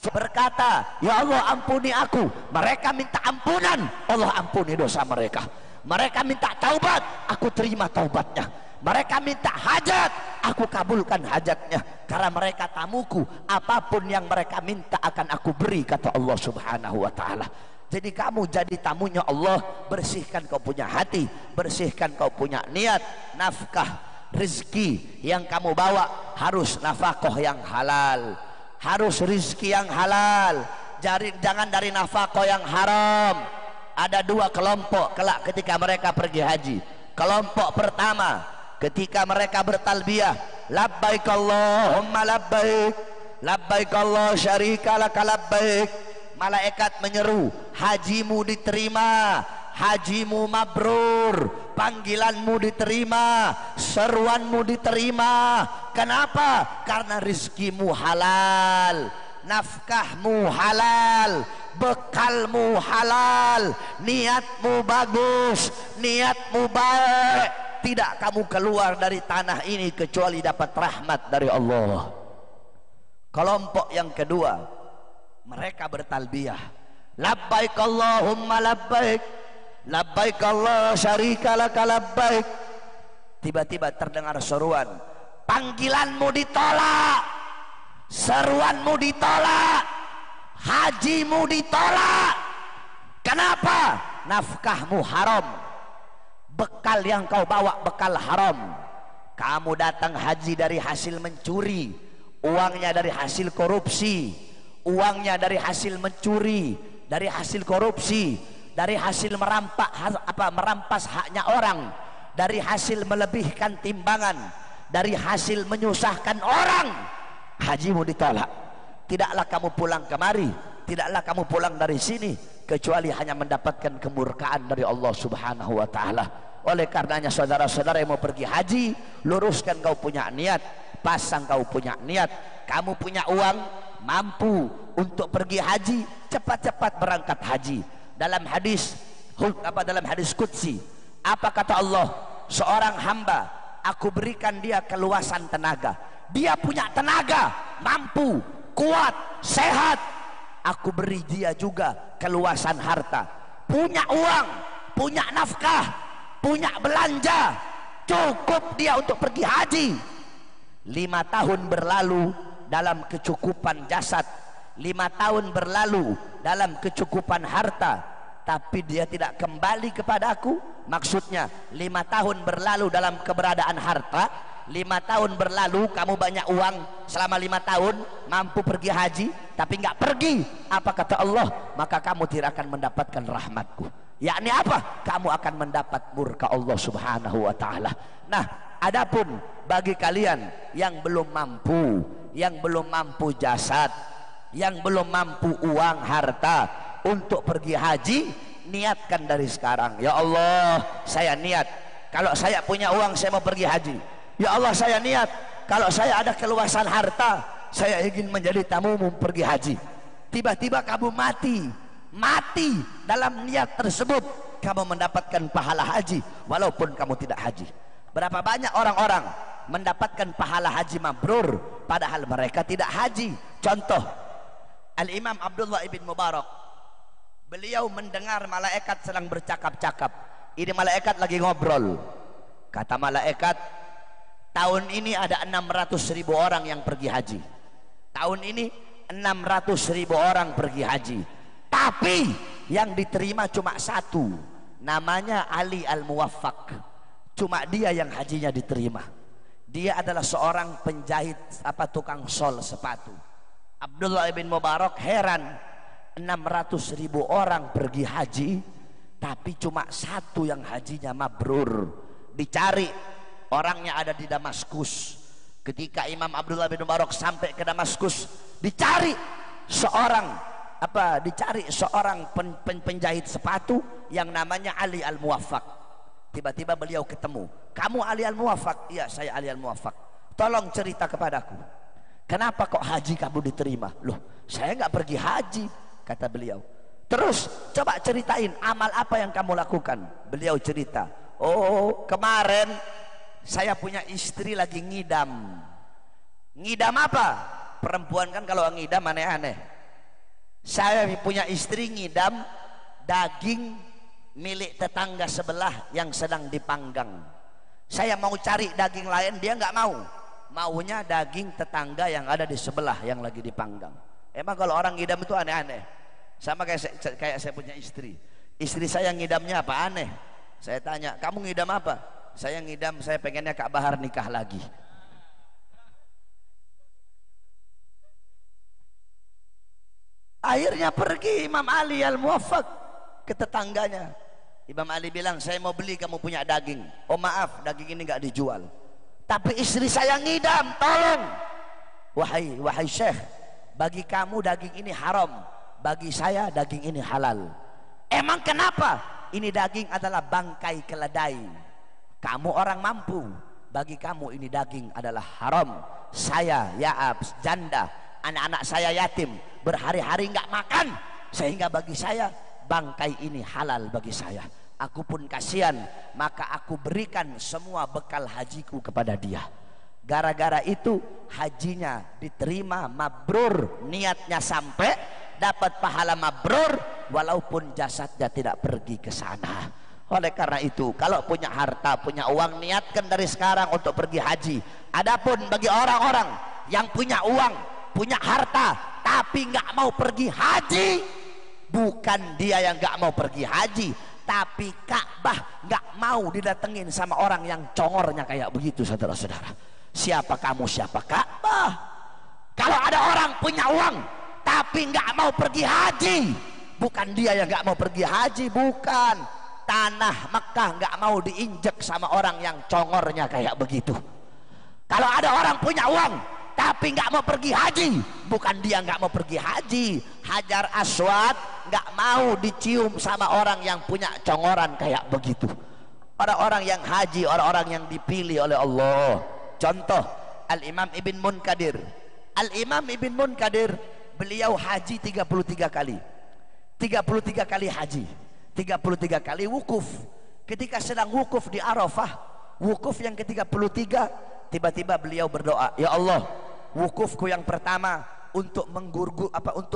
berkata, ya Allah ampuni aku. Mereka minta ampunan, Allah ampuni dosa mereka. Mereka minta taubat, aku terima taubatnya. Mereka minta hajat, aku kabulkan hajatnya. Karena mereka tamuku, apapun yang mereka minta akan aku beri, kata Allah subhanahu wa ta'ala. Jadi kamu jadi tamunya Allah, bersihkan kau punya hati, bersihkan kau punya niat. Nafkah rezeki yang kamu bawa harus nafkah yang halal, harus rezeki yang halal. Jangan dari nafkah yang haram. Ada dua kelompok kelak ketika mereka pergi haji. Kelompok pertama ketika mereka bertalbiyah, labbaik Allahumma labbaik, labbaik Allah syarika laka labbaik. Malaikat menyeru, hajimu diterima, hajimu mabrur, panggilanmu diterima, seruanmu diterima. Kenapa? Karena rizkimu halal, nafkahmu halal, bekalmu halal, niatmu bagus, niatmu baik. Tidak kamu keluar dari tanah ini kecuali dapat rahmat dari Allah. Kelompok yang kedua, mereka bertalbiyah, labbaik Allahumma labbaik, labbaik Allah syarika laka labbaik. Tiba-tiba terdengar seruan, panggilanmu ditolak, seruanmu ditolak, hajimu ditolak. Kenapa? Nafkahmu haram, bekal yang kau bawa bekal haram. Kamu datang haji dari hasil mencuri, uangnya dari hasil korupsi, uangnya dari hasil mencuri, dari hasil korupsi, dari hasil merampas haknya orang, dari hasil melebihkan timbangan, dari hasil menyusahkan orang. Hajimu ditolak. Tidaklah kamu pulang kemari, tidaklah kamu pulang dari sini kecuali hanya mendapatkan kemurkaan dari Allah subhanahu wa ta'ala. Oleh karenanya saudara-saudara yang mau pergi haji, luruskan kau punya niat, pasang kau punya niat. Kamu punya uang, mampu untuk pergi haji, cepat-cepat berangkat haji. Dalam hadis qudsi, apa kata Allah? Seorang hamba, aku berikan dia keluasan tenaga. Dia punya tenaga, mampu, kuat, sehat. Aku beri dia juga keluasan harta, punya uang, punya nafkah, punya belanja, cukup dia untuk pergi haji. 5 tahun berlalu dalam kecukupan jasad, 5 tahun berlalu dalam kecukupan harta, tapi dia tidak kembali kepadaku. Maksudnya 5 tahun berlalu dalam keberadaan harta, 5 tahun berlalu kamu banyak uang, selama 5 tahun mampu pergi haji tapi nggak pergi. Apa kata Allah? Maka kamu tidak akan mendapatkan rahmatku. Yakni apa? Kamu akan mendapat murka Allah subhanahu wa ta'ala. Nah, adapun bagi kalian yang belum mampu, yang belum mampu jasad, yang belum mampu uang harta untuk pergi haji, niatkan dari sekarang. Ya Allah, saya niat kalau saya punya uang saya mau pergi haji. Ya Allah, saya niat kalau saya ada keluasan harta saya ingin menjadi tamumu pergi haji. Tiba-tiba kamu mati dalam niat tersebut, kamu mendapatkan pahala haji walaupun kamu tidak haji. Berapa banyak orang-orang mendapatkan pahala haji mabrur padahal mereka tidak haji. Contoh, Al-Imam Abdullah ibn Mubarak, beliau mendengar malaikat sedang bercakap-cakap. Ini malaikat lagi ngobrol. Kata malaikat, tahun ini ada 600.000 orang yang pergi haji. Tahun ini 600.000 orang pergi haji, tapi yang diterima cuma satu, namanya Ali Al-Muwaffaq. Cuma dia yang hajinya diterima. Dia adalah seorang penjahit tukang sol sepatu. Abdullah ibn Mubarak heran, 600.000 orang pergi haji tapi cuma satu yang hajinya mabrur. Dicari, orangnya ada di Damaskus. Ketika Imam Abdullah bin Mubarak sampai ke Damaskus, dicari seorang penjahit sepatu yang namanya Ali Al-Muwaffaq. Tiba-tiba beliau ketemu. Kamu Ali Al-Muwaffaq? Iya, saya Ali Al-Muwaffaq. Tolong cerita kepadaku, kenapa kok haji kamu diterima? Loh, saya nggak pergi haji, kata beliau. Terus coba ceritain amal apa yang kamu lakukan. Beliau cerita, oh kemarin saya punya istri lagi ngidam. Ngidam apa? Perempuan kan kalau ngidam aneh-aneh. Saya punya istri ngidam daging milik tetangga sebelah yang sedang dipanggang. Saya mau cari daging lain, dia nggak mau. Maunya daging tetangga yang ada di sebelah yang lagi dipanggang. Emang kalau orang ngidam itu aneh-aneh. Sama kayak saya punya istri. Istri saya ngidamnya apa aneh. Saya tanya, kamu ngidam apa? Saya ngidam, saya pengennya Kak Bahar nikah lagi. Akhirnya pergi Imam Ali Al-Muwaffaq ke tetangganya. Imam Ali bilang, saya mau beli kamu punya daging. Oh maaf, daging ini nggak dijual. Tapi istri saya ngidam, tolong. Wahai Syekh, bagi kamu daging ini haram, bagi saya daging ini halal. Emang kenapa? Ini daging adalah bangkai keledai. Kamu orang mampu, bagi kamu ini daging adalah haram. Saya Yaab janda, anak-anak saya yatim, berhari-hari nggak makan, sehingga bagi saya bangkai ini halal bagi saya. Aku pun kasihan, maka aku berikan semua bekal hajiku kepada dia. Gara-gara itu hajinya diterima mabrur, niatnya sampai, dapat pahala mabrur, walaupun jasadnya tidak pergi ke sana. Oleh karena itu, kalau punya harta, punya uang, niatkan dari sekarang untuk pergi haji. Adapun bagi orang-orang yang punya uang, punya harta, tapi nggak mau pergi haji, bukan dia yang nggak mau pergi haji, tapi Ka'bah nggak mau didatengin sama orang yang congornya kayak begitu, saudara-saudara. Siapa kamu, siapa Ka'bah? Kalau ada orang punya uang tapi nggak mau pergi haji, bukan dia yang nggak mau pergi haji, bukan. Tanah Mekah nggak mau diinjek sama orang yang congornya kayak begitu. Kalau ada orang punya uang tapi nggak mau pergi haji, bukan dia nggak mau pergi haji. Hajar Aswad nggak mau dicium sama orang yang punya congoran kayak begitu. Orang-orang yang haji, orang-orang yang dipilih oleh Allah. Contoh Al-Imam Ibn Munkadir. Al-Imam Ibn Munkadir, beliau haji 33 kali. 33 kali haji, 33 kali wukuf. Ketika sedang wukuf di Arafah, wukuf yang ke-33, tiba-tiba beliau berdoa, ya Allah, wukufku yang pertama untuk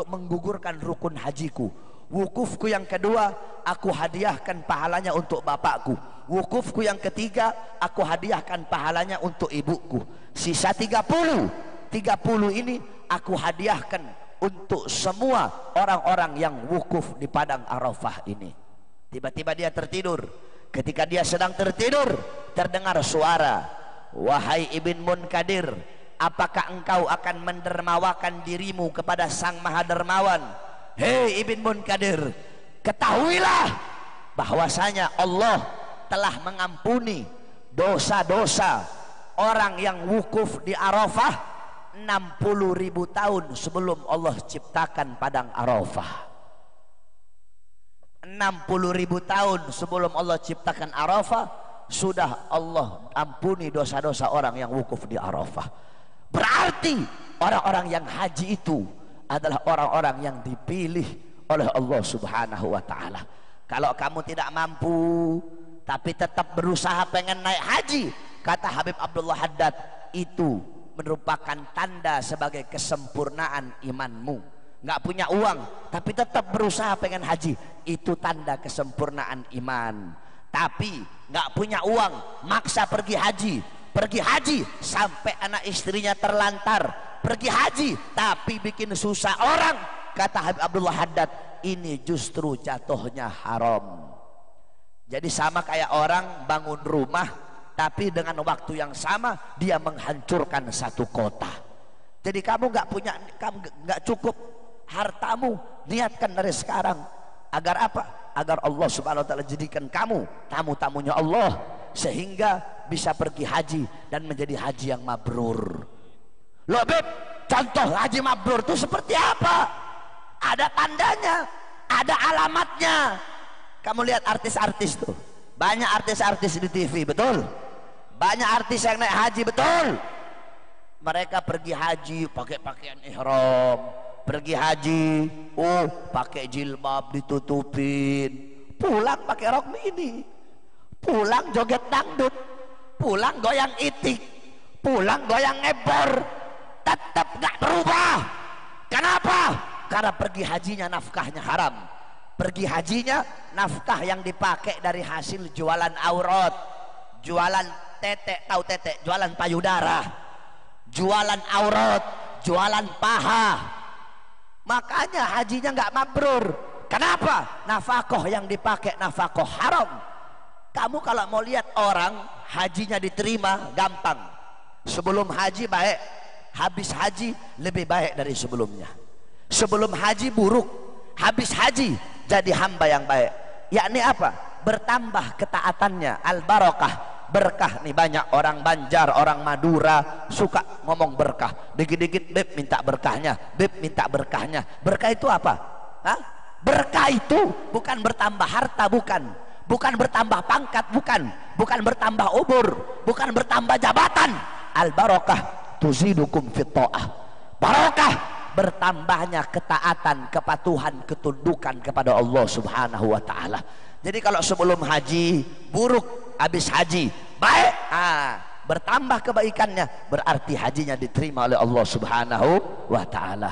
menggugurkan rukun hajiku. Wukufku yang kedua, aku hadiahkan pahalanya untuk bapakku. Wukufku yang ketiga, aku hadiahkan pahalanya untuk ibuku. Sisa 30 ini aku hadiahkan untuk semua orang-orang yang wukuf di padang Arafah ini. Tiba-tiba dia tertidur. Ketika dia sedang tertidur, terdengar suara, wahai Ibn Munkadir, apakah engkau akan mendermawakan dirimu kepada Sang Maha Dermawan? Hei Ibn Munkadir, ketahuilah bahwasanya Allah telah mengampuni dosa-dosa orang yang wukuf di Arafah 60.000 tahun sebelum Allah ciptakan padang Arafah. 60.000 tahun sebelum Allah ciptakan Arafah, sudah Allah ampuni dosa-dosa orang yang wukuf di Arafah. Berarti orang-orang yang haji itu adalah orang-orang yang dipilih oleh Allah Subhanahu wa ta'ala. Kalau kamu tidak mampu tapi tetap berusaha pengen naik haji, kata Habib Abdullah Haddad, itu merupakan tanda sebagai kesempurnaan imanmu. Nggak punya uang tapi tetap berusaha pengen haji, itu tanda kesempurnaan iman. Tapi nggak punya uang, maksa pergi haji sampai anak istrinya terlantar, pergi haji tapi bikin susah orang, kata Habib Abdullah Haddad, ini justru jatuhnya haram. Jadi sama kayak orang bangun rumah tapi dengan waktu yang sama dia menghancurkan satu kota. Jadi kamu nggak cukup hartamu, niatkan dari sekarang. Agar apa? Agar Allah Subhanahu wa ta'ala jadikan kamu tamu-tamunya Allah, sehingga bisa pergi haji dan menjadi haji yang mabrur. Loh Beb, contoh haji mabrur itu seperti apa? Ada tandanya, ada alamatnya. Kamu lihat artis-artis tuh, banyak artis-artis di TV, betul? Banyak artis yang naik haji, betul? Mereka pergi haji pakai pakaian ihram, pergi haji, pakai jilbab ditutupin, pulang pakai rok mini, pulang joget dangdut, pulang goyang itik, pulang goyang ngebor, tetap gak berubah. Kenapa? karena pergi hajinya nafkahnya haram. Pergi hajinya nafkah yang dipakai dari hasil jualan aurat, jualan tetek, tahu tetek, jualan payudara, jualan aurat, jualan paha. Makanya hajinya nggak mabrur. Kenapa? Nafkah yang dipakai nafkah haram. Kamu kalau mau lihat orang hajinya diterima gampang. Sebelum haji baik, habis haji lebih baik dari sebelumnya. Sebelum haji buruk, habis haji jadi hamba yang baik. Yakni apa? Bertambah ketaatannya, al barokah, berkah. Nih banyak orang Banjar, orang Madura suka ngomong berkah. Dikit-dikit beb minta berkahnya, beb minta berkahnya. Berkah itu apa? Hah? Berkah itu bukan bertambah harta, bukan bertambah pangkat, bukan bertambah umur, bukan bertambah jabatan. Al barokah tuzidukum fit ta'ah. Barokah bertambahnya ketaatan, kepatuhan, ketundukan kepada Allah Subhanahu wa taala. Jadi kalau sebelum haji buruk, habis haji baik, bertambah kebaikannya, berarti hajinya diterima oleh Allah Subhanahu wa taala.